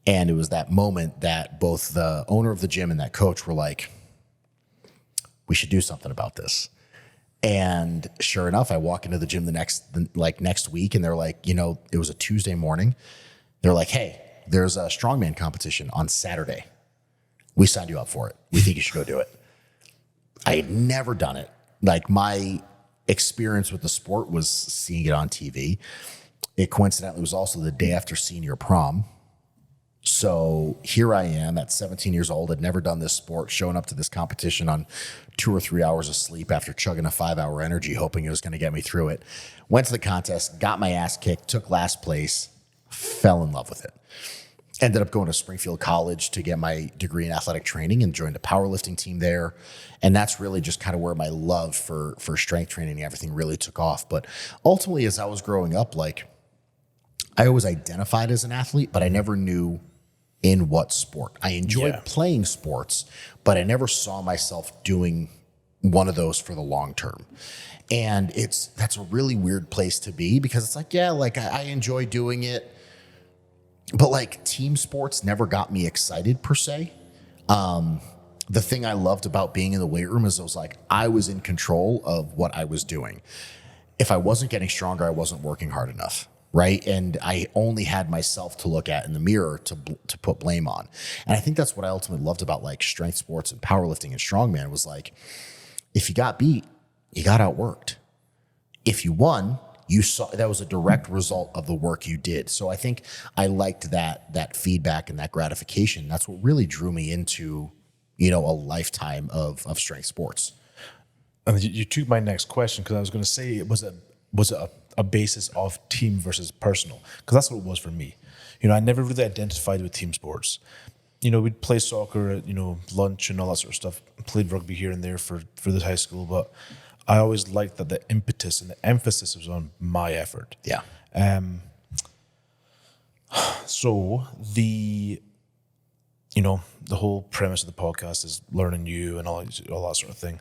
Speaker 2: And it was that moment that both the owner of the gym and that coach were like, we should do something about this. And sure enough, I walk into the gym next week, and they're like, it was a Tuesday morning. They're like, hey, there's a strongman competition on Saturday. We signed you up for it. We think you should go do it. I had never done it. Like, my experience with the sport was seeing it on TV. It coincidentally was also the day after senior prom. So here I am at 17 years old, had never done this sport, showing up to this competition on 2 or 3 hours of sleep after chugging a 5-hour energy, hoping it was going to get me through it. Went to the contest, got my ass kicked, took last place, fell in love with it. Ended up going to Springfield College to get my degree in athletic training and joined a powerlifting team there. And that's really just kind of where my love for strength training and everything really took off. But ultimately, as I was growing up, like, I always identified as an athlete, but I never knew in what sport. I enjoyed playing sports, but I never saw myself doing one of those for the long term. And that's a really weird place to be, because it's like, I enjoy doing it, but like team sports never got me excited per se. The thing I loved about being in the weight room is I was in control of what I was doing. If I wasn't getting stronger, I wasn't working hard enough. Right. And I only had myself to look at in the mirror to put blame on. And I think that's what I ultimately loved about like strength sports and powerlifting and strongman was like, if you got beat, you got outworked. If you won, you saw that was a direct result of the work you did. So I think I liked that feedback and that gratification. That's what really drew me into, a lifetime of strength sports.
Speaker 1: And you took my next question, because I was going to say, was it a basis of team versus personal? Because that's what it was for me. I never really identified with team sports. We'd play soccer at, lunch and all that sort of stuff. Played rugby here and there for the high school, but I always liked that the impetus and the emphasis was on my effort.
Speaker 2: Yeah.
Speaker 1: So the whole premise of the podcast is learning you and all that sort of thing.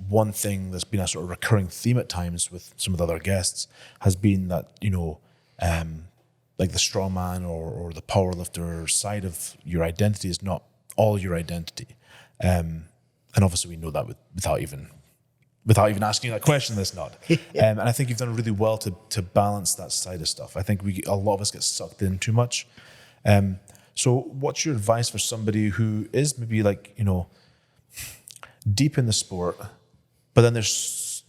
Speaker 1: One thing that's been a sort of recurring theme at times with some of the other guests has been that, like the strongman or the powerlifter side of your identity is not all your identity. And obviously we know that without even asking that question, that's not. And I think you've done really well to balance that side of stuff. I think a lot of us get sucked in too much. So what's your advice for somebody who is maybe like, deep in the sport, but then there's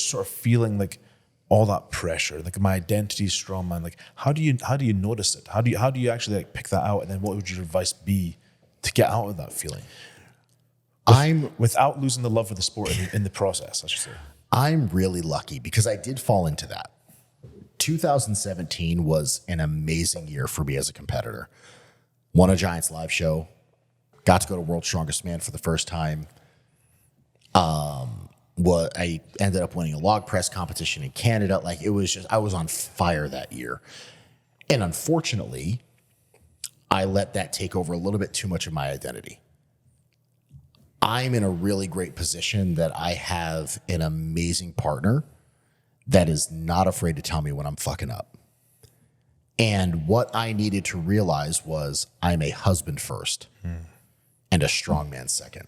Speaker 1: sort of feeling like all that pressure, like my identity is strongman. Like how do you notice it? How do you actually like pick that out? And then what would your advice be to get out of that feeling? Without losing the love for the sport in the process, I should say.
Speaker 2: I'm really lucky because I did fall into that. 2017 was an amazing year for me as a competitor. Won a Giants live show, got to go to World's Strongest Man for the first time. I ended up winning a log press competition in Canada. Like it was just, I was on fire that year. And unfortunately, I let that take over a little bit too much of my identity. I'm in a really great position that I have an amazing partner that is not afraid to tell me when I'm fucking up. And what I needed to realize was I'm a husband first and a strongman second.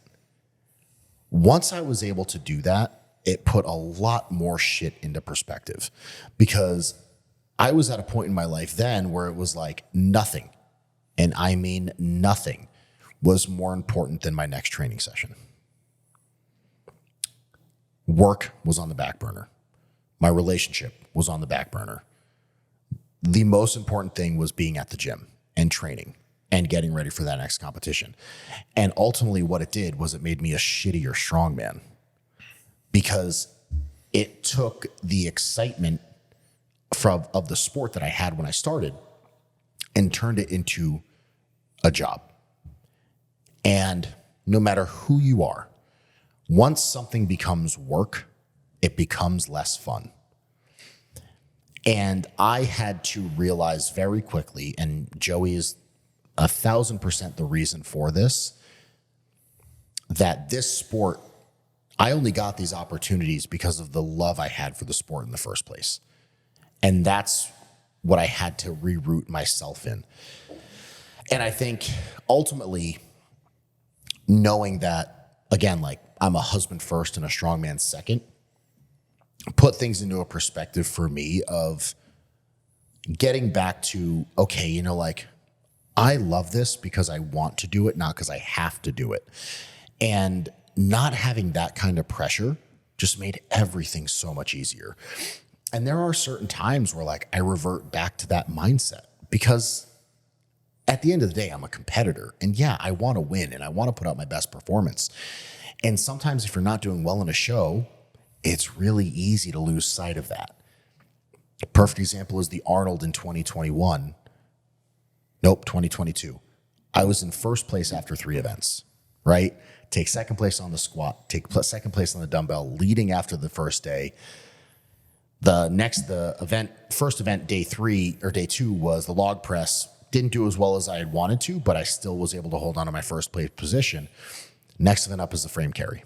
Speaker 2: Once I was able to do that, it put a lot more shit into perspective because I was at a point in my life then where it was like nothing, and I mean nothing, was more important than my next training session. Work was on the back burner. My relationship was on the back burner. The most important thing was being at the gym and training and getting ready for that next competition. And ultimately what it did was it made me a shittier strongman because it took the excitement of the sport that I had when I started and turned it into a job. And no matter who you are, once something becomes work, it becomes less fun. And I had to realize very quickly, and Joey is 1,000% the reason for this, that this sport, I only got these opportunities because of the love I had for the sport in the first place. And that's what I had to reroute myself in. And I think ultimately knowing that, again, like I'm a husband first and a strongman second, put things into a perspective for me of getting back to, okay, like I love this because I want to do it, not because I have to do it. And not having that kind of pressure just made everything so much easier. And there are certain times where like I revert back to that mindset because at the end of the day, I'm a competitor. And yeah, I want to win and I want to put out my best performance. And sometimes if you're not doing well in a show, it's really easy to lose sight of that. A perfect example is the Arnold in 2021. Nope, 2022. I was in first place after 3 events, right? Take second place on the squat, take second place on the dumbbell, leading after the first day. First event, day 3 or day 2 was the log press. Didn't do as well as I had wanted to, but I still was able to hold on to my first place position. Next event up is the frame carry.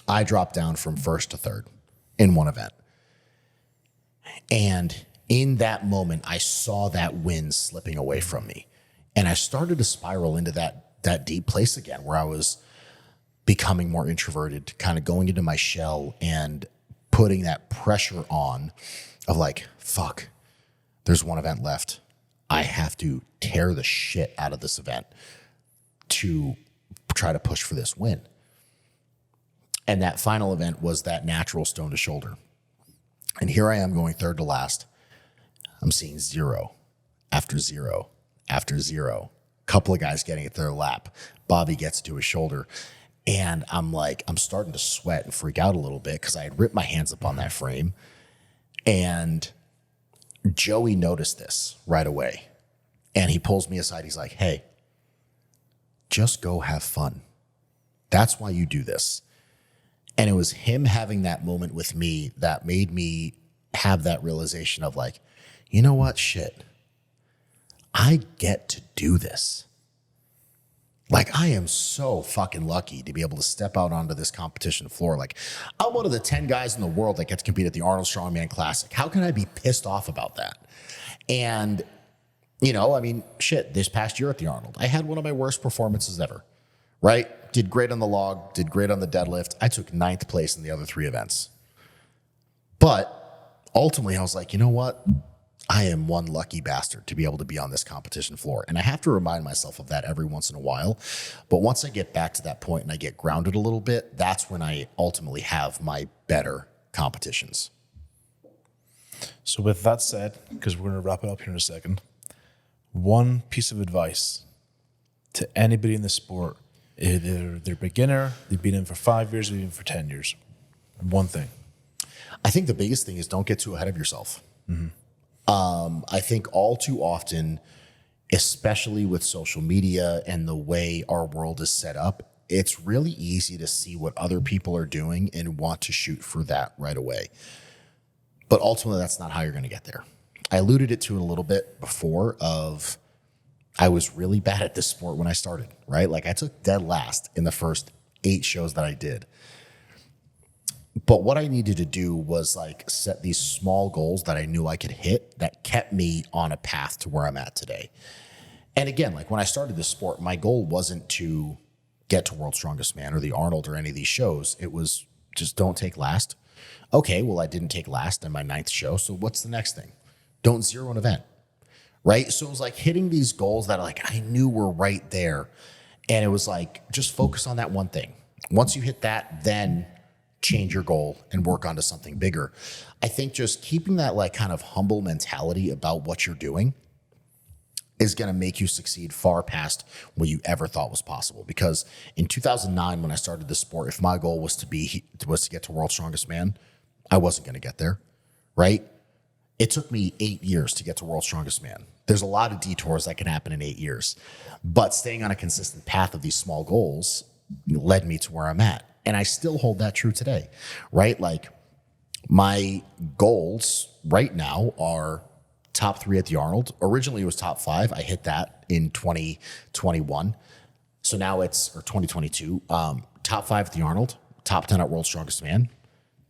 Speaker 2: I dropped down from first to third in one event. And in that moment, I saw that win slipping away from me. And I started to spiral into that deep place again where I was becoming more introverted, kind of going into my shell and putting that pressure on of like, fuck, there's one event left. I have to tear the shit out of this event to try to push for this win. And that final event was that natural stone to shoulder. And here I am going third to last. I'm seeing 0 after 0 after 0. Couple of guys getting it to their lap. Bobby gets to his shoulder. And I'm starting to sweat and freak out a little bit because I had ripped my hands up on that frame. And Joey noticed this right away. And he pulls me aside. He's like, hey, just go have fun. That's why you do this. And it was him having that moment with me that made me have that realization of like, you know what, shit, I get to do this. Like, I am so fucking lucky to be able to step out onto this competition floor. Like, I'm one of the 10 guys in the world that gets to compete at the Arnold Strongman Classic. How can I be pissed off about that? And, I mean, shit, this past year at the Arnold, I had one of my worst performances ever, right? Did great on the log, did great on the deadlift. I took 9th place in the other 3 events. But ultimately, I was like, you know what? I am one lucky bastard to be able to be on this competition floor. And I have to remind myself of that every once in a while. But once I get back to that point and I get grounded a little bit, that's when I ultimately have my better competitions.
Speaker 1: So with that said, because we're going to wrap it up here in a second, one piece of advice to anybody in the sport, either they're beginner, they've been in for 5 years, or even for 10 years. One thing.
Speaker 2: I think the biggest thing is don't get too ahead of yourself. Mm-hmm. I think all too often, especially with social media and the way our world is set up, it's really easy to see what other people are doing and want to shoot for that right away. But ultimately, that's not how you're going to get there. I alluded it to it a little bit before of I was really bad at this sport when I started, right? Like I took dead last in the first 8 shows that I did. But what I needed to do was like set these small goals that I knew I could hit that kept me on a path to where I'm at today. And again, like when I started this sport, my goal wasn't to get to World's Strongest Man or the Arnold or any of these shows. It was just don't take last. Okay, well, I didn't take last in my 9th show. So what's the next thing? Don't zero an event, right? So it was like hitting these goals that like I knew were right there. And it was like, just focus on that one thing. Once you hit that, then change your goal and work onto something bigger. I think just keeping that like kind of humble mentality about what you're doing is going to make you succeed far past what you ever thought was possible. Because in 2009, when I started the sport, if my goal was to get to World's Strongest Man, I wasn't going to get there, right? It took me 8 years to get to World's Strongest Man. There's a lot of detours that can happen in 8 years, but staying on a consistent path of these small goals led me to where I'm at. And I still hold that true today, right? Like my goals right now are top 3 at the Arnold. Originally it was top 5. I hit that in 2021. So now or 2022, top 5 at the Arnold, top 10 at World's Strongest Man,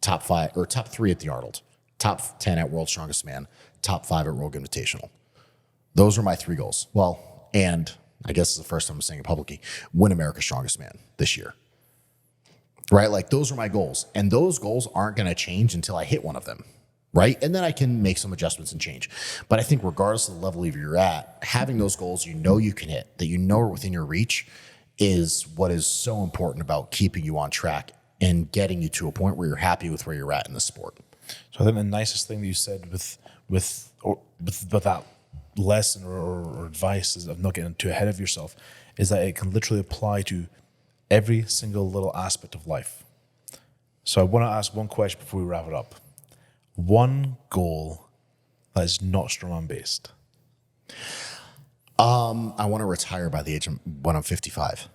Speaker 2: top 3 at the Arnold, top 10 at World's Strongest Man, top 5 at Rogue Invitational. Those are my 3 goals. Well, and I guess it's the first time I'm saying it publicly, win America's Strongest Man this year. Right? Like those are my goals. And those goals aren't going to change until I hit one of them. Right? And then I can make some adjustments and change. But I think regardless of the level of you're at, having those goals you know you can hit, that you know are within your reach, is what is so important about keeping you on track and getting you to a point where you're happy with where you're at in the sport.
Speaker 1: So I think the nicest thing that you said with that lesson or advice is of not getting too ahead of yourself is that it can literally apply to every single little aspect of life. So I want to ask one question before we wrap it up. One goal that is not strongman based.
Speaker 2: I want to retire by the age of when I'm 55.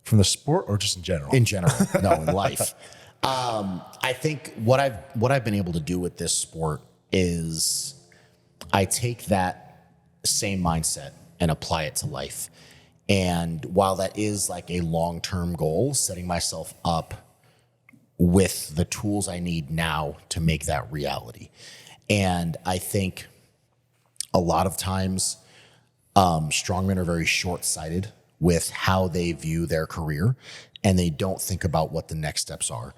Speaker 1: From the sport or just in general?
Speaker 2: In general, no, in life. I think what I've been able to do with this sport is I take that same mindset and apply it to life. And while that is like a long-term goal, setting myself up with the tools I need now to make that reality. And I think a lot of times strongmen are very short-sighted with how they view their career, and they don't think about what the next steps are.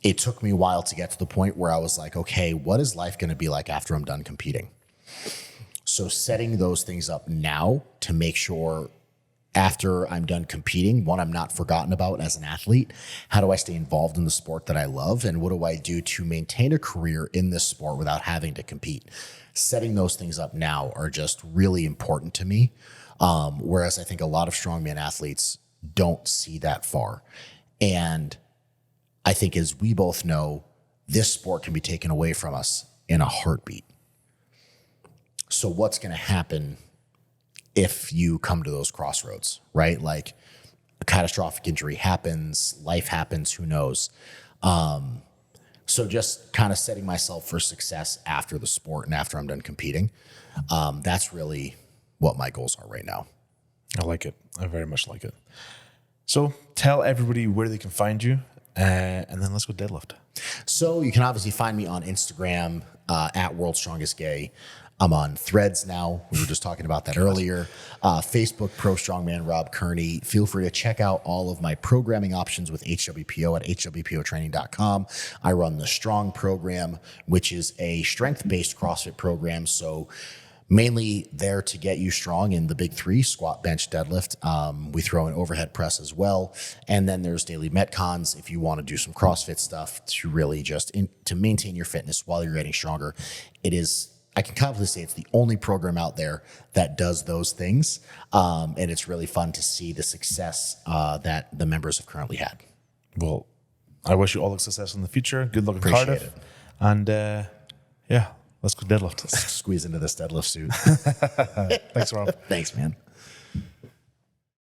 Speaker 2: It took me a while to get to the point where I was like, okay, what is life going to be like after I'm done competing? So setting those things up now to make sure after I'm done competing, one, I'm not forgotten about as an athlete. How do I stay involved in the sport that I love? And what do I do to maintain a career in this sport without having to compete? Setting those things up now are just really important to me. Whereas I think a lot of strongman athletes don't see that far. And I think, as we both know, this sport can be taken away from us in a heartbeat. So what's going to happen if you come to those crossroads, right? Like a catastrophic injury happens, life happens, who knows? So just kind of setting myself for success after the sport and after I'm done competing. That's really what my goals are right now.
Speaker 1: I like it. I very much like it. So tell everybody where they can find you, and then let's go deadlift.
Speaker 2: So you can obviously find me on Instagram at World's Strongest Gay. I'm on Threads now. We were just talking about that earlier. Facebook, Pro Strongman Rob Kearney. Feel free to check out all of my programming options with HWPO at hwpotraining.com. I run the Strong program, which is a strength-based CrossFit program. So mainly there to get you strong in the big three: squat, bench, deadlift. We throw in overhead press as well. And then there's daily Metcons if you want to do some CrossFit stuff to really just to maintain your fitness while you're getting stronger. I can confidently say it's the only program out there that does those things. And it's really fun to see the success that the members have currently had.
Speaker 1: Well, I wish you all the success in the future. Good luck in
Speaker 2: Appreciate
Speaker 1: Cardiff.
Speaker 2: it.
Speaker 1: And let's go deadlift.
Speaker 2: Squeeze into this deadlift suit.
Speaker 1: Thanks, Rob.
Speaker 2: Thanks, man.